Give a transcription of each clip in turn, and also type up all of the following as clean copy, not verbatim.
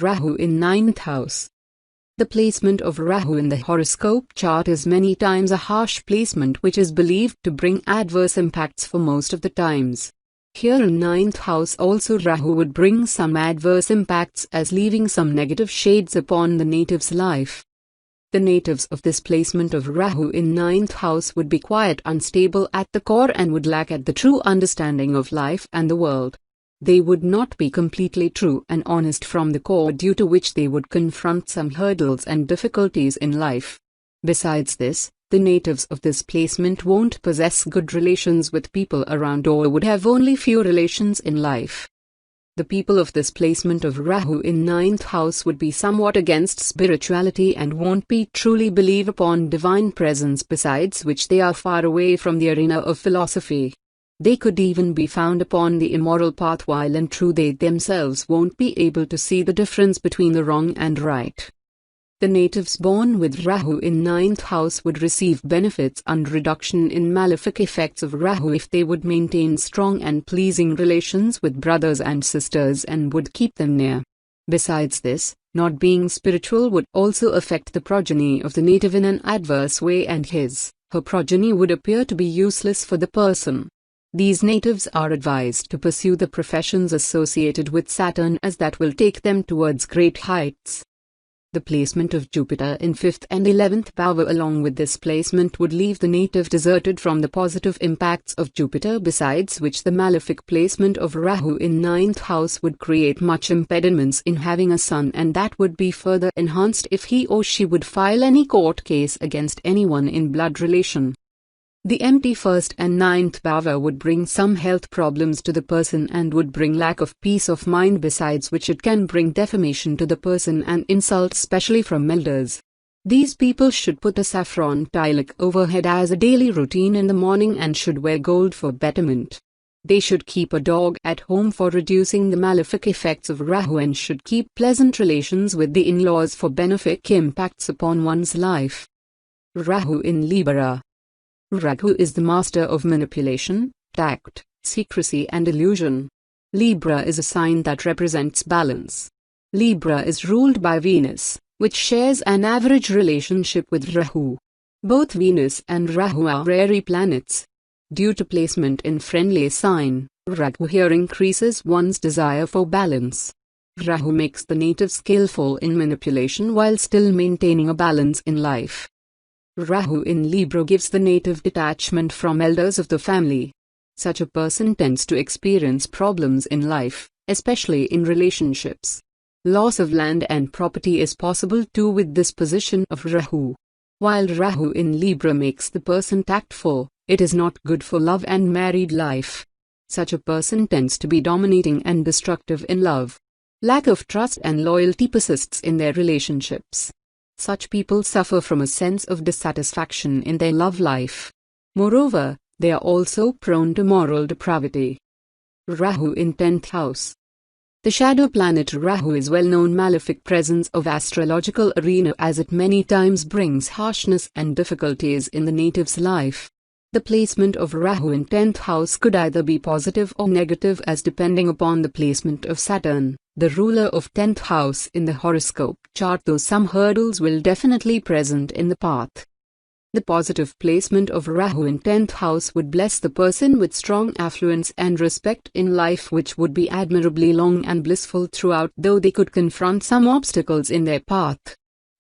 Rahu in ninth house. The placement of Rahu in the horoscope chart is many times a harsh placement which is believed to bring adverse impacts for most of the times. Here in ninth house also Rahu would bring some adverse impacts as leaving some negative shades upon the native's life. The natives of this placement of Rahu in ninth house would be quite unstable at the core and would lack at the true understanding of life and the world. They would not be completely true and honest from the core, due to which they would confront some hurdles and difficulties in life. Besides this, the natives of this placement won't possess good relations with people around or would have only few relations in life. The people of this placement of Rahu in ninth house would be somewhat against spirituality and won't be truly believe upon divine presence, besides which they are far away from the arena of philosophy. They could even be found upon the immoral path, while in truth they themselves won't be able to see the difference between the wrong and right. The natives born with Rahu in ninth house would receive benefits and reduction in malefic effects of Rahu if they would maintain strong and pleasing relations with brothers and sisters and would keep them near. Besides this, not being spiritual would also affect the progeny of the native in an adverse way, and her progeny would appear to be useless for the person. These natives are advised to pursue the professions associated with Saturn, as that will take them towards great heights. The placement of Jupiter in 5th and 11th bhava along with this placement would leave the native deserted from the positive impacts of Jupiter, besides which the malefic placement of Rahu in ninth house would create much impediments in having a son, and that would be further enhanced if he or she would file any court case against anyone in blood relation. The empty 1st and 9th bhava would bring some health problems to the person and would bring lack of peace of mind, besides which it can bring defamation to the person and insult, especially from elders. These people should put a saffron tilak overhead as a daily routine in the morning and should wear gold for betterment. They should keep a dog at home for reducing the malefic effects of Rahu and should keep pleasant relations with the in-laws for benefic impacts upon one's life. Rahu in Libra. Rahu is the master of manipulation, tact, secrecy and illusion. Libra is a sign that represents balance. Libra is ruled by Venus, which shares an average relationship with Rahu. Both Venus and Rahu are rare planets. Due to placement in friendly sign, Rahu here increases one's desire for balance. Rahu makes the native skillful in manipulation while still maintaining a balance in life. Rahu in Libra gives the native detachment from elders of the family. Such a person tends to experience problems in life, especially in relationships. Loss of land and property is possible too with this position of Rahu. While Rahu in Libra makes the person tactful, it is not good for love and married life. Such a person tends to be dominating and destructive in love. Lack of trust and loyalty persists in their relationships. Such people suffer from a sense of dissatisfaction in their love life. Moreover, they are also prone to moral depravity. Rahu in 10th house. The shadow planet Rahu is well-known malefic presence of astrological arena, as it many times brings harshness and difficulties in the native's life. The placement of Rahu in 10th house could either be positive or negative, as depending upon the placement of Saturn, the ruler of 10th house in the horoscope chart, though some hurdles will definitely present in the path. The positive placement of Rahu in 10th house would bless the person with strong affluence and respect in life, which would be admirably long and blissful throughout, though they could confront some obstacles in their path.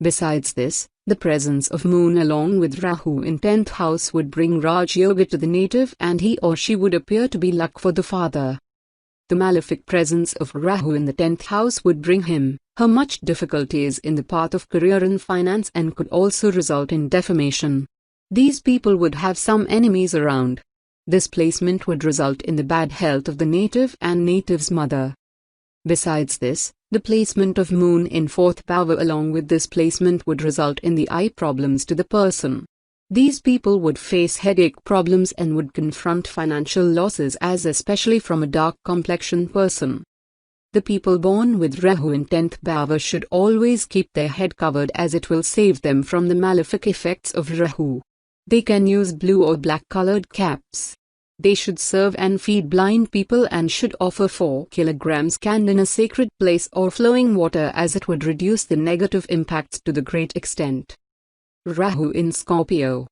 Besides this, the presence of moon along with Rahu in 10th house would bring Raj Yoga to the native, and he or she would appear to be luck for the father. The malefic presence of Rahu in the 10th house would bring her much difficulties in the path of career and finance, and could also result in defamation. These people would have some enemies around. This placement would result in the bad health of the native and native's mother. Besides this, the placement of moon in 4th bhava along with this placement would result in the eye problems to the person. These people would face headache problems and would confront financial losses, as especially from a dark complexion person. The people born with Rahu in 10th bhava should always keep their head covered, as it will save them from the malefic effects of Rahu. They can use blue or black colored caps. They should serve and feed blind people and should offer 4 kilograms canned in a sacred place or flowing water, as it would reduce the negative impacts to the great extent. Rahu in Scorpio.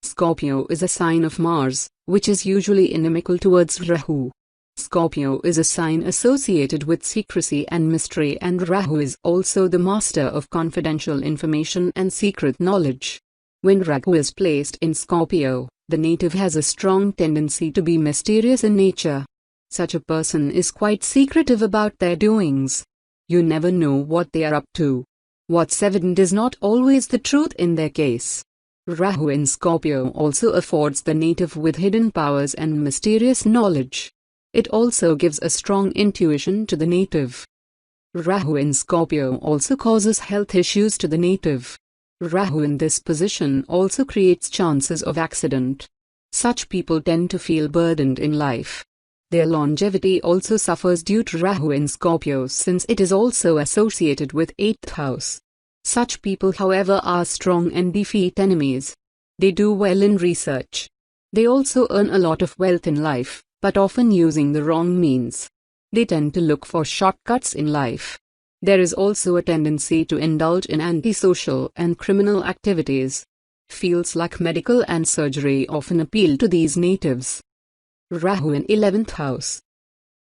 Scorpio is a sign of Mars, which is usually inimical towards Rahu. Scorpio is a sign associated with secrecy and mystery, and Rahu is also the master of confidential information and secret knowledge. When Rahu is placed in Scorpio, the native has a strong tendency to be mysterious in nature. Such a person is quite secretive about their doings. You never know what they are up to. What's evident is not always the truth in their case. Rahu in Scorpio also affords the native with hidden powers and mysterious knowledge. It also gives a strong intuition to the native. Rahu in Scorpio also causes health issues to the native. Rahu in this position also creates chances of accident. Such people tend to feel burdened in life. Their longevity also suffers due to Rahu in Scorpio, since it is also associated with 8th house. Such people, however, are strong and defeat enemies. They do well in research. They also earn a lot of wealth in life, but often using the wrong means. They tend to look for shortcuts in life. There is also a tendency to indulge in antisocial and criminal activities. Fields like medical and surgery often appeal to these natives. Rahu in 11th house.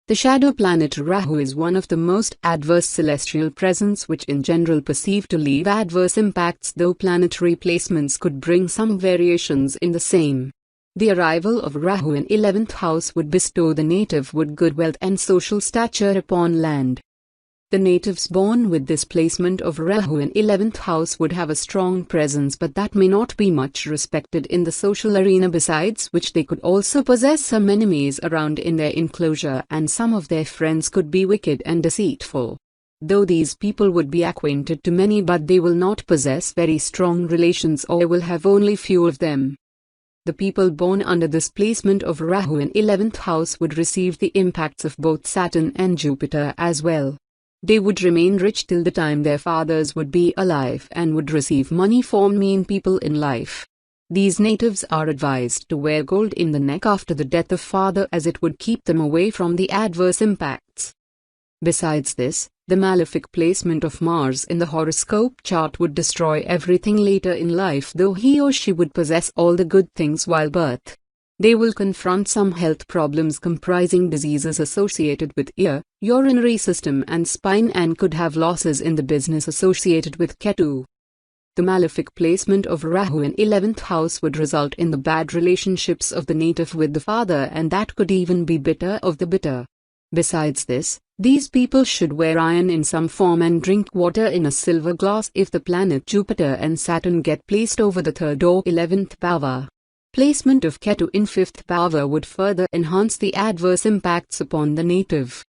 The shadow planet Rahu is one of the most adverse celestial presence, which in general perceived to leave adverse impacts, though planetary placements could bring some variations in the same. The arrival of Rahu in 11th house would bestow the native with good wealth and social stature upon land. The natives born with this placement of Rahu in 11th house would have a strong presence, but that may not be much respected in the social arena, besides which they could also possess some enemies around in their enclosure, and some of their friends could be wicked and deceitful. Though these people would be acquainted to many, but they will not possess very strong relations or will have only few of them. The people born under this placement of Rahu in 11th house would receive the impacts of both Saturn and Jupiter as well. They would remain rich till the time their fathers would be alive and would receive money from mean people in life. These natives are advised to wear gold in the neck after the death of father, as it would keep them away from the adverse impacts. Besides this, the malefic placement of Mars in the horoscope chart would destroy everything later in life, though he or she would possess all the good things while birth. They will confront some health problems comprising diseases associated with ear, urinary system and spine, and could have losses in the business associated with Ketu. The malefic placement of Rahu in 11th house would result in the bad relationships of the native with the father, and that could even be bitter of the bitter. Besides this, these people should wear iron in some form and drink water in a silver glass if the planet Jupiter and Saturn get placed over the 3rd or 11th bhava. Placement of Ketu in 5th bhava would further enhance the adverse impacts upon the native.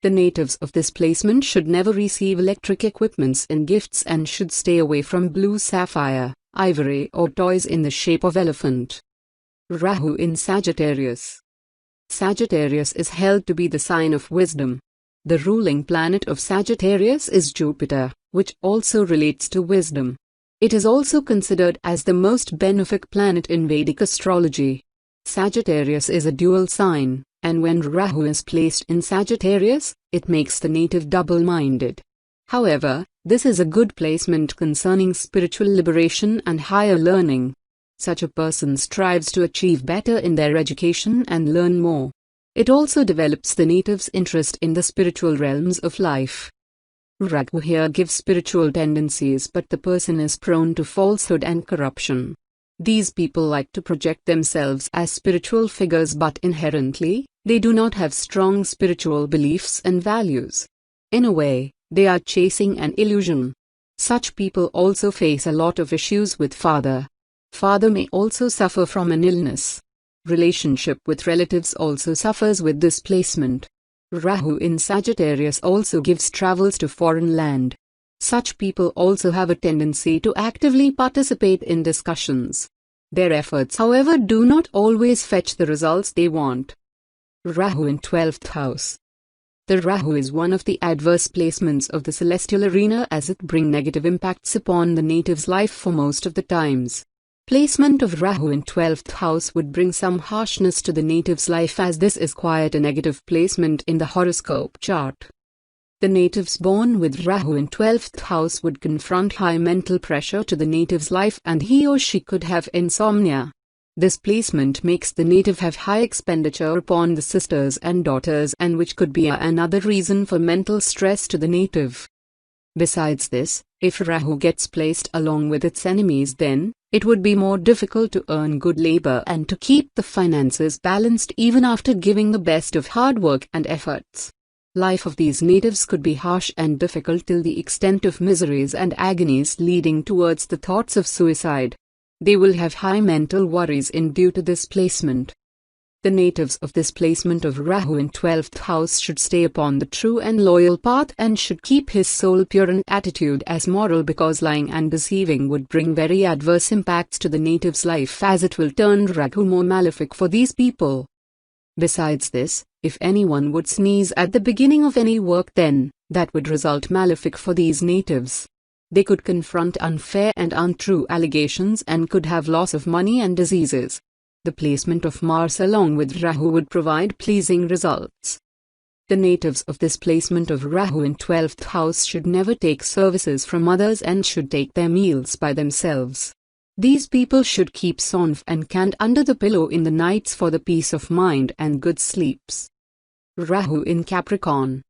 The natives of this placement should never receive electric equipments and gifts, and should stay away from blue sapphire, ivory or toys in the shape of elephant. Rahu in Sagittarius. Sagittarius is held to be the sign of wisdom. The ruling planet of Sagittarius is Jupiter, which also relates to wisdom. It is also considered as the most benefic planet in Vedic astrology. Sagittarius is a dual sign, and when Rahu is placed in Sagittarius, it makes the native double-minded. However, this is a good placement concerning spiritual liberation and higher learning. Such a person strives to achieve better in their education and learn more. It also develops the native's interest in the spiritual realms of life. Rahu here gives spiritual tendencies, but the person is prone to falsehood and corruption. These people like to project themselves as spiritual figures, but inherently, they do not have strong spiritual beliefs and values. In a way, they are chasing an illusion. Such people also face a lot of issues with father. Father may also suffer from an illness. Relationship with relatives also suffers with this placement. Rahu in Sagittarius also gives travels to foreign land. Such people also have a tendency to actively participate in discussions. Their efforts, however, do not always fetch the results they want. Rahu in 12th house. The Rahu is one of the adverse placements of the celestial arena, as it brings negative impacts upon the native's life for most of the times. Placement of Rahu in 12th house would bring some harshness to the native's life, as this is quite a negative placement in the horoscope chart. The natives born with Rahu in 12th house would confront high mental pressure to the native's life, and he or she could have insomnia. This placement makes the native have high expenditure upon the sisters and daughters, and which could be another reason for mental stress to the native. Besides this, if Rahu gets placed along with its enemies, then it would be more difficult to earn good labor and to keep the finances balanced even after giving the best of hard work and efforts. Life of these natives could be harsh and difficult till the extent of miseries and agonies, leading towards the thoughts of suicide. They will have high mental worries in due to this placement. The natives of this placement of Rahu in 12th house should stay upon the true and loyal path and should keep his soul pure and attitude as moral, because lying and deceiving would bring very adverse impacts to the native's life, as it will turn Rahu more malefic for these people. Besides this, if anyone would sneeze at the beginning of any work, then that would result malefic for these natives. They could confront unfair and untrue allegations and could have loss of money and diseases. The placement of Mars along with Rahu would provide pleasing results. The natives of this placement of Rahu in 12th house should never take services from others and should take their meals by themselves. These people should keep sonf and cant under the pillow in the nights for the peace of mind and good sleeps. Rahu in Capricorn.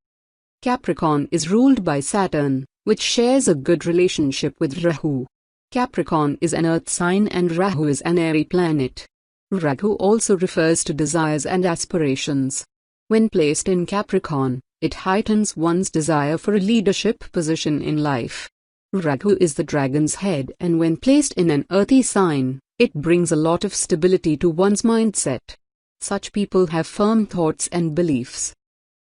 Capricorn is ruled by Saturn, which shares a good relationship with Rahu. Capricorn is an earth sign and Rahu is an airy planet. Rahu also refers to desires and aspirations. When placed in Capricorn, it heightens one's desire for a leadership position in life. Rahu is the dragon's head, and when placed in an earthy sign, it brings a lot of stability to one's mindset. Such people have firm thoughts and beliefs.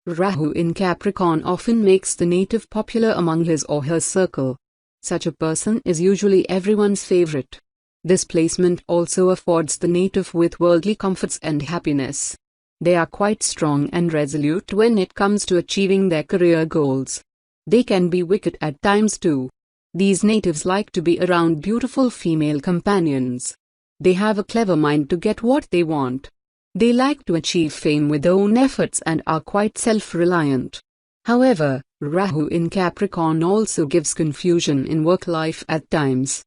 Rahu in Capricorn often makes the native popular among his or her circle. Such a person is usually everyone's favorite. This placement also affords the native with worldly comforts and happiness. They are quite strong and resolute when it comes to achieving their career goals. They can be wicked at times too. These natives like to be around beautiful female companions. They have a clever mind to get what they want. They like to achieve fame with their own efforts and are quite self-reliant. However, Rahu in Capricorn also gives confusion in work life at times.